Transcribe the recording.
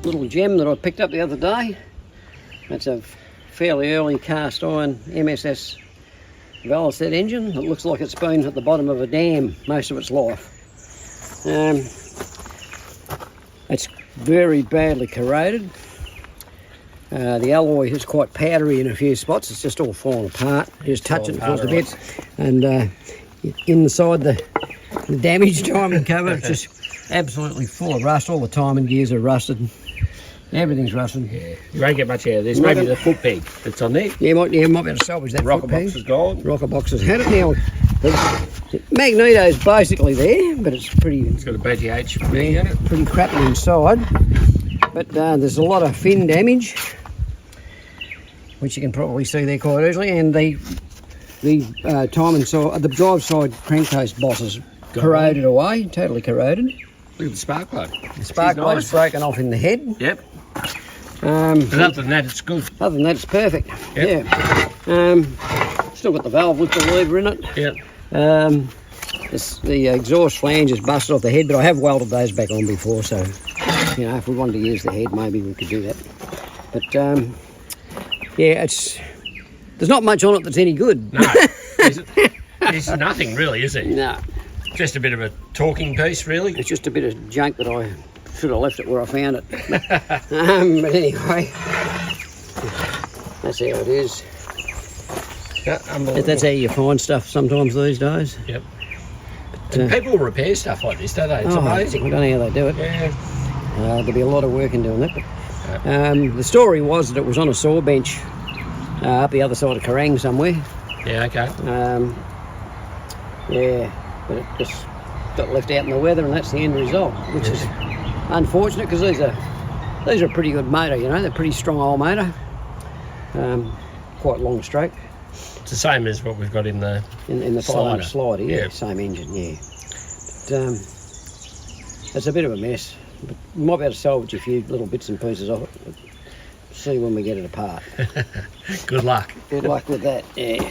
little gem that I picked up the other day. It's a fairly early cast iron MSS Velocette engine. It looks like it's been at the bottom of a dam most of its life. It's very badly corroded. The alloy is quite powdery in a few spots. It's just all falling apart. You just touch it and it falls to bits. And inside the damaged timing cover, it's just absolutely full of rust. All the timing gears are rusted. Everything's rusted. Yeah. You won't get much out of this. Maybe the foot peg that's on there. Yeah, might be able to salvage that rocker foot peg. box is gone. Rocker box has had it now. Magneto's basically there, but it's pretty. It's got a BTH peg in it. Pretty crappy inside. But there's a lot of fin damage, which you can probably see there quite easily, and the timing side, the drive side crankcase bosses corroded away, totally corroded. Look at the spark plug. The spark plug's broken off in the head. Yep. But other than that, it's good. Other than that, it's perfect. Yep. Yeah. Still got the valve with the lever in it. Yep. The exhaust flange is busted off the head, but I have welded those back on before, so you know, if we wanted to use the head, maybe we could do that. But yeah, there's not much on it that's any good. No, there's nothing really, is it? No. Just a bit of a talking piece, really. It's just a bit of junk that I should have left it where I found it. But anyway, that's how it is. Yeah, That's how you find stuff sometimes these days. Yep. And people repair stuff like this, don't they? It's amazing. I don't know how they do it. Yeah. There'll be a lot of work in doing that. But, the story was that it was on a saw bench up the other side of Kerrang somewhere. Yeah, okay. Yeah, but it just got left out in the weather, and that's the end result, which is unfortunate because these are a pretty good motor, you know. They're pretty strong old motor. Quite long stroke. It's the same as what we've got in the slider, yeah, same engine, yeah. But it's a bit of a mess. But we might be able to salvage a few little bits and pieces of it. But see when we get it apart. Good luck. Good luck with that, yeah.